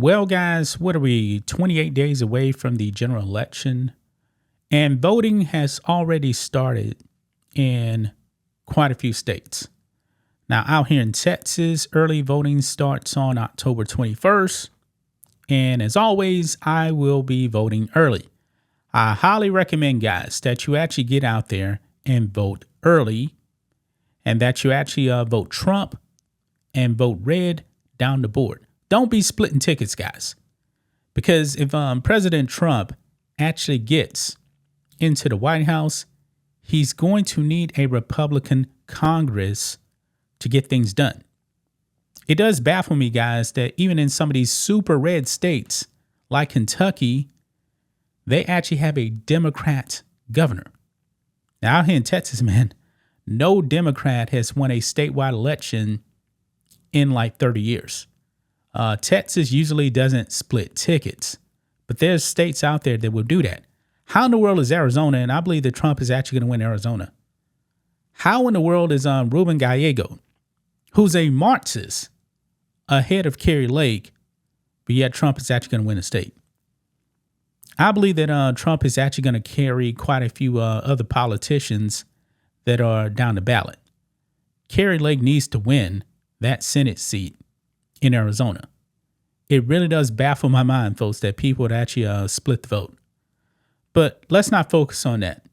Well, guys, what are we, 28 days away from the general election? And voting has already started in quite a few states. Now, out here in Texas, early voting starts on October 21st. And as always, I will be voting early. I highly recommend, guys, that you actually get out there and vote early, and that you actually vote Trump and vote red down the board. Don't be splitting tickets, guys, because if President Trump actually gets into the White House, he's going to need a Republican Congress to get things done. It does baffle me, guys, that even in some of these super red states like Kentucky, they actually have a Democrat governor. Now, out here in Texas, man, no Democrat has won a statewide election in like 30 years. Texas usually doesn't split tickets, but there's states out there that will do that. How in the world is Arizona? And I believe that Trump is actually going to win Arizona. How in the world is Ruben Gallego, who's a Marxist, ahead of Kerry Lake, but yet Trump is actually going to win the state? I believe that Trump is actually going to carry quite a few other politicians that are down the ballot. Kerry Lake needs to win that Senate seat in Arizona. It really does baffle my mind, folks, that people would actually split the vote. But let's not focus on that.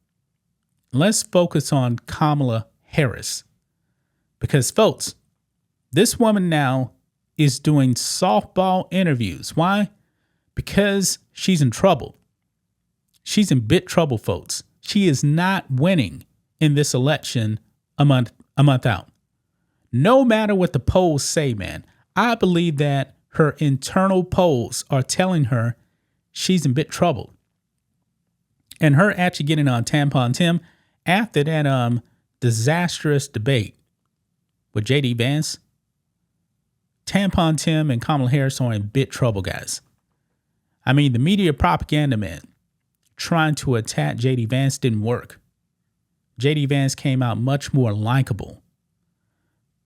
Let's focus on Kamala Harris. Because, folks, this woman now is doing softball interviews. Why? Because she's in trouble. She's in big trouble, folks. She is not winning in this election a month out. No matter what the polls say, man, I believe that her internal polls are telling her she's in big trouble. And her actually getting on Tampon Tim after that disastrous debate with J.D. Vance, Tampon Tim and Kamala Harris are in big trouble, guys. I mean, the media propaganda, man, trying to attack J.D. Vance didn't work. J.D. Vance came out much more likable.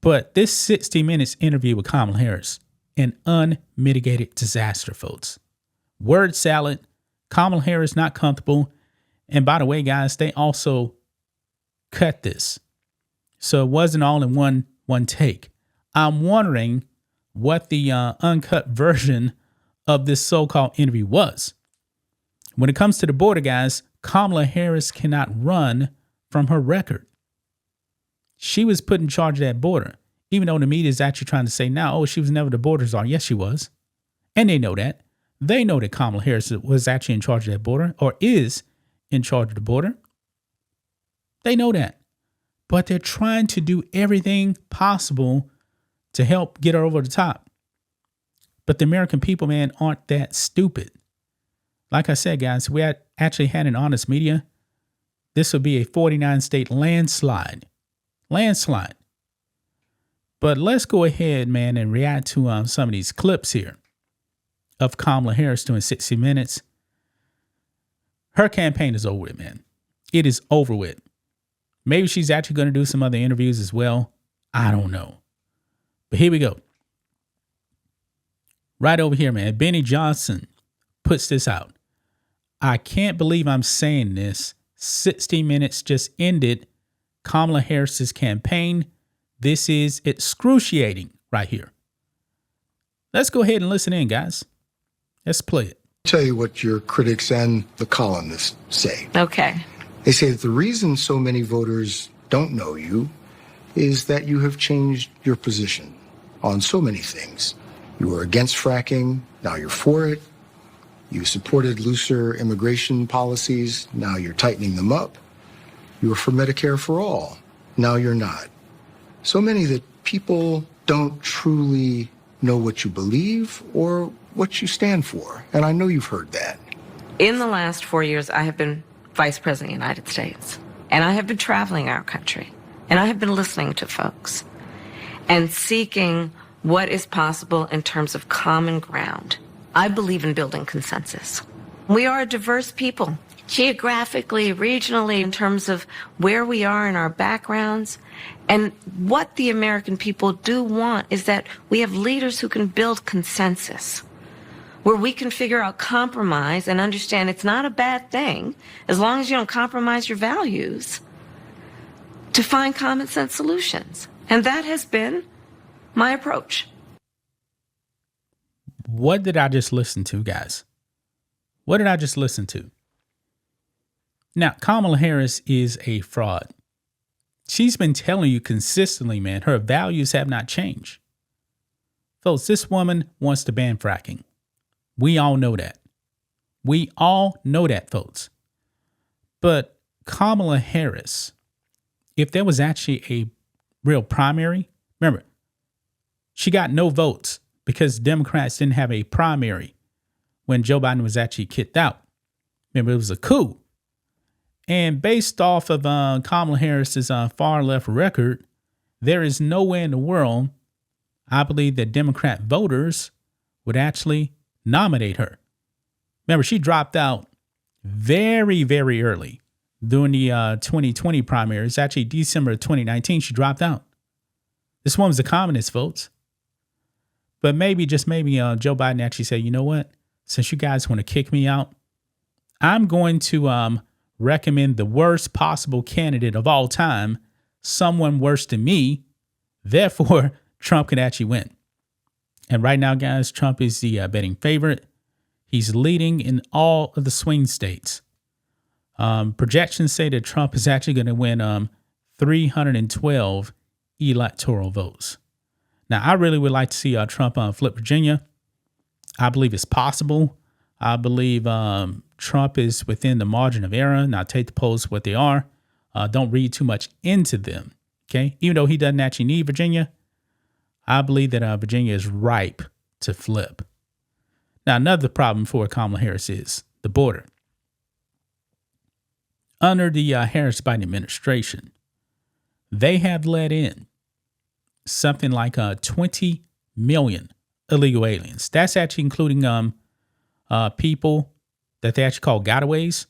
But this 60 Minutes interview with Kamala Harris, an unmitigated disaster, folks. Word salad, Kamala Harris not comfortable. And by the way, guys, they also cut this. So it wasn't all in one take. I'm wondering what the uncut version of this so-called interview was. When it comes to the border, guys, Kamala Harris cannot run from her record. She was put in charge of that border, even though the media is actually trying to say now, oh, she was never the border czar. Yes, she was. And they know that. They know that Kamala Harris was actually in charge of that border, or is in charge of the border. They know that. But they're trying to do everything possible to help get her over the top. But the American people, man, aren't that stupid. Like I said, guys, we actually had an honest media. This would be a 49-state landslide. Landslide. But let's go ahead, man, and react to some of these clips here of Kamala Harris doing 60 Minutes. Her campaign is over with, man. It is over with. Maybe she's actually going to do some other interviews as well. I don't know. But here we go. Right over here, man. Benny Johnson puts this out. I can't believe I'm saying this. 60 Minutes just ended Kamala Harris's campaign. This is excruciating right here. Let's go ahead and listen in, guys. Let's play it. Tell you what your critics and the columnists say. Okay. They say that the reason so many voters don't know you is that you have changed your position on so many things. You were against fracking, now you're for it. You supported looser immigration policies, now you're tightening them up. You were for Medicare for all, now you're not. So many that people don't truly know what you believe or what you stand for. And I know you've heard that. In the last 4 years, I have been Vice President of the United States. And I have been traveling our country. And I have been listening to folks and seeking what is possible in terms of common ground. I believe in building consensus. We are a diverse people, geographically, regionally, in terms of where we are in our backgrounds. And what the American people do want is that we have leaders who can build consensus. where we can figure out compromise and understand it's not a bad thing, as long as you don't compromise your values, to find common sense solutions. And that has been my approach. What did I just listen to, guys? What did I just listen to? Now, Kamala Harris is a fraud. She's been telling you consistently, man, her values have not changed. Folks, this woman wants to ban fracking. We all know that. We all know that, folks. But Kamala Harris, if there was actually a real primary, remember, she got no votes because Democrats didn't have a primary when Joe Biden was actually kicked out. Remember, it was a coup. And based off of Kamala Harris's far left record, there is no way in the world I believe that Democrat voters would actually nominate her. Remember, she dropped out very, very early during the 2020 primaries. Actually, December of 2019, she dropped out. This woman's a communist, folks. But maybe, just maybe, Joe Biden actually said, you know what? Since you guys want to kick me out, I'm going to recommend the worst possible candidate of all time, someone worse than me. Therefore, Trump could actually win. And right now, guys, Trump is the betting favorite. He's leading in all of the swing states. Projections say that Trump is actually going to win 312 electoral votes. Now, I really would like to see Trump flip Virginia. I believe it's possible. I believe Trump is within the margin of error. Now, take the polls what they are. Don't read too much into them. Okay, even though he doesn't actually need Virginia, I believe that Virginia is ripe to flip. Now, another problem for Kamala Harris is the border. Under the Harris-Biden administration, they have let in something like 20 million illegal aliens. That's actually including people that they actually call gotaways.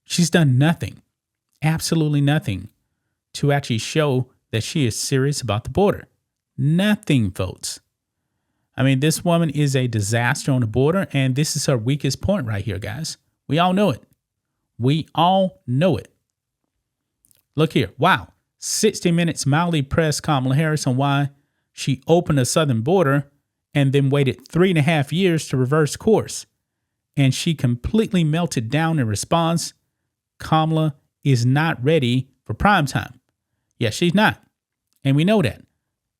She's done nothing, absolutely nothing, to actually show that she is serious about the border. Nothing, folks. I mean, this woman is a disaster on the border, and this is her weakest point right here, guys. We all know it. We all know it. Look here. Wow. 60 Minutes mildly pressed Kamala Harris on why she opened the southern border and then waited 3.5 years to reverse course. And she completely melted down in response. Kamala is not ready for prime time. Yeah, she's not. And we know that.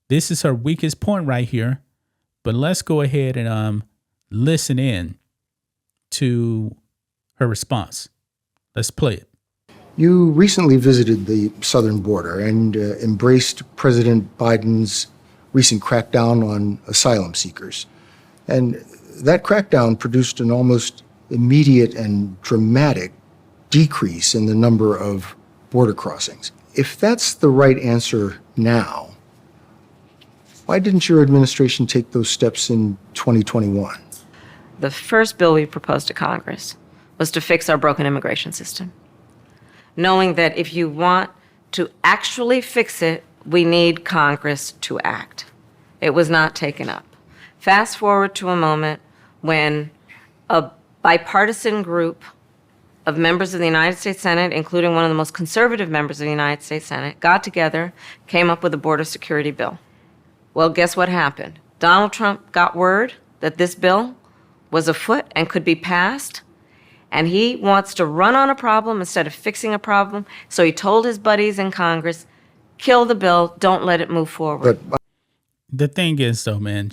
This is her weakest point right here. But let's go ahead and listen in to her response. Let's play it. You recently visited the southern border and embraced President Biden's recent crackdown on asylum seekers. And that crackdown produced an almost immediate and dramatic decrease in the number of border crossings. If that's the right answer now, why didn't your administration take those steps in 2021? The first bill we proposed to Congress was to fix our broken immigration system, knowing that if you want to actually fix it, we need Congress to act. It was not taken up. Fast forward to a moment when a bipartisan group of members of the United States Senate, including one of the most conservative members of the United States Senate, got together, came up with a border security bill. Well, guess what happened? Donald Trump got word that this bill was afoot and could be passed, and he wants to run on a problem instead of fixing a problem. So he told his buddies in Congress, kill the bill, don't let it move forward. The thing is, though, man,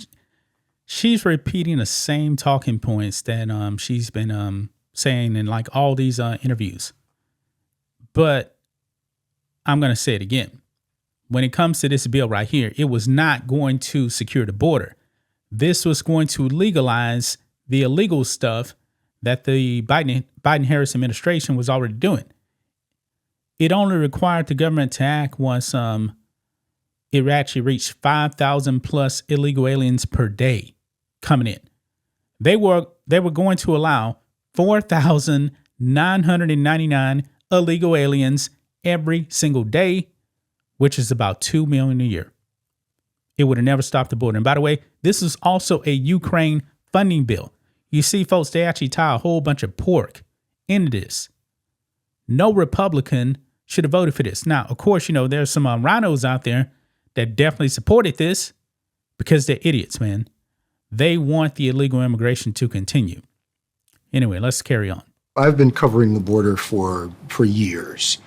she's repeating the same talking points that she's been saying in like all these interviews. But I'm going to say it again. When it comes to this bill right here, it was not going to secure the border. This was going to legalize the illegal stuff that the Biden-Harris administration was already doing. It only required the government to act once it actually reached 5,000 plus illegal aliens per day coming in. They were going to allow 4,999 illegal aliens every single day, which is about 2 million a year. It would have never stopped the border. And by the way, this is also a Ukraine funding bill. You see, folks, they actually tie a whole bunch of pork into this. No Republican should have voted for this. Now, of course, there's some rhinos out there that definitely supported this because they're idiots, man. They want the illegal immigration to continue. Anyway, let's carry on. I've been covering the border for years.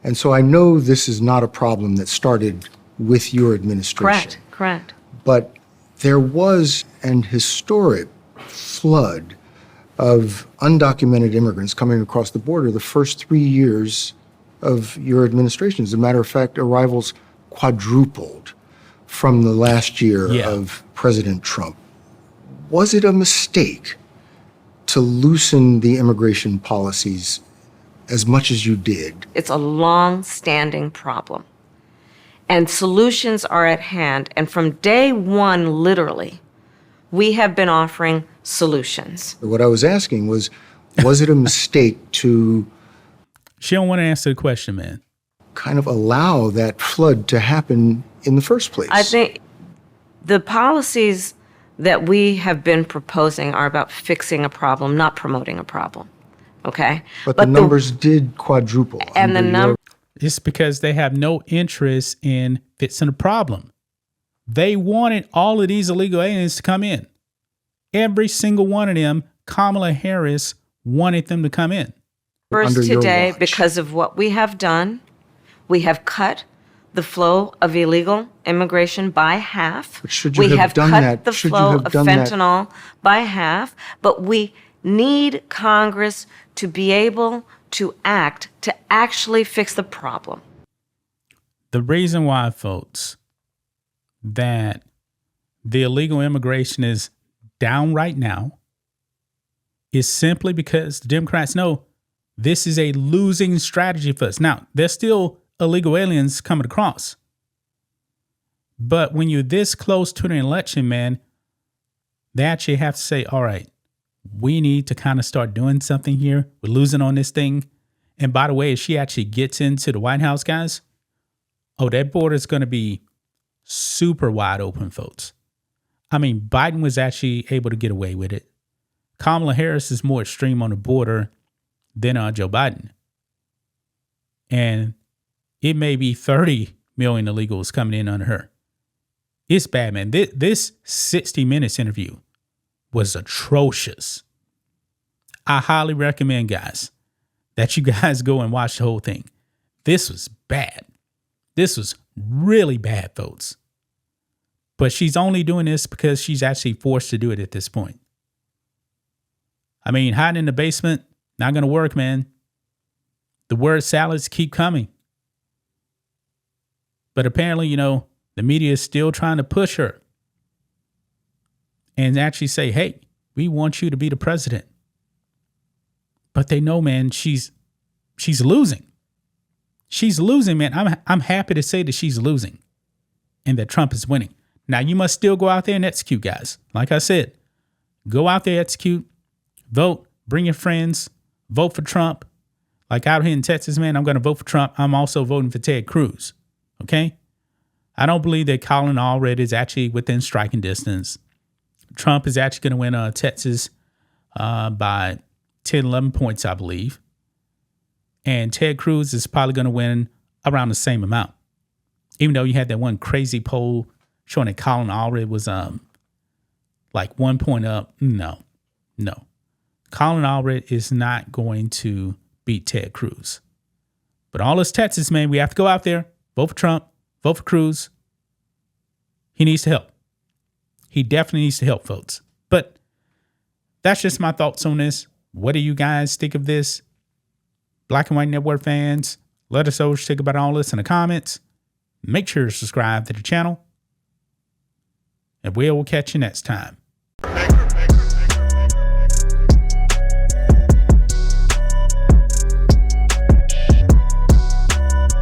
And so I know this is not a problem that started with your administration. Correct. But there was an historic flood of undocumented immigrants coming across the border the first 3 years of your administration. As a matter of fact, arrivals quadrupled from the last year of President Trump. Was it a mistake to loosen the immigration policies as much as you did? It's a long-standing problem. And solutions are at hand. And from day one, literally, we have been offering solutions. What I was asking was it a mistake to... She don't want to answer the question, man. Kind of allow that flood to happen in the first place? I think the policies that we have been proposing are about fixing a problem, not promoting a problem. Okay? But the numbers did quadruple. And the number... It's because they have no interest in fixing the problem. They wanted all of these illegal aliens to come in. Every single one of them, Kamala Harris wanted them to come in. First today, because of what we have done, we have cut the flow of illegal immigration by half. But should you have done that? We have cut the flow of fentanyl by half, but we need Congress to be able to act to actually fix the problem. The reason why, folks, that the illegal immigration is down right now is simply because the Democrats know this is a losing strategy for us. Now, there's still illegal aliens coming across. But when you're this close to an election, man, they actually have to say, all right, we need to kind of start doing something here. We're losing on this thing. And by the way, if she actually gets into the White House, guys, that border is going to be super wide open, folks. I mean, Biden was actually able to get away with it. Kamala Harris is more extreme on the border than Joe Biden. And it may be 30 million illegals coming in under her. It's bad, man. This 60 Minutes interview was atrocious. I highly recommend, guys, that you guys go and watch the whole thing. This was bad. This was really bad, folks. But she's only doing this because she's actually forced to do it at this point. I mean, hiding in the basement, not going to work, man. The word salads keep coming. But apparently, the media is still trying to push her and actually say, hey, we want you to be the president. But they know, man, she's losing. She's losing, man. I'm happy to say that she's losing and that Trump is winning. Now, you must still go out there and execute, guys. Like I said, go out there, execute, vote, bring your friends, vote for Trump. Like out here in Texas, man, I'm going to vote for Trump. I'm also voting for Ted Cruz. Okay? I don't believe that Colin Allred is actually within striking distance. Trump is actually going to win Texas by 10, 11 points, I believe. And Ted Cruz is probably going to win around the same amount. Even though you had that one crazy poll showing that Colin Allred was like 1 point up. No. Colin Allred is not going to beat Ted Cruz. But all us Texas, man, we have to go out there, vote for Trump, vote for Cruz. He needs to help. He definitely needs to help, folks. But that's just my thoughts on this. What do you guys think of this? Black and White Network fans, let us know what you think about all this in the comments. Make sure to subscribe to the channel. And we will catch you next time.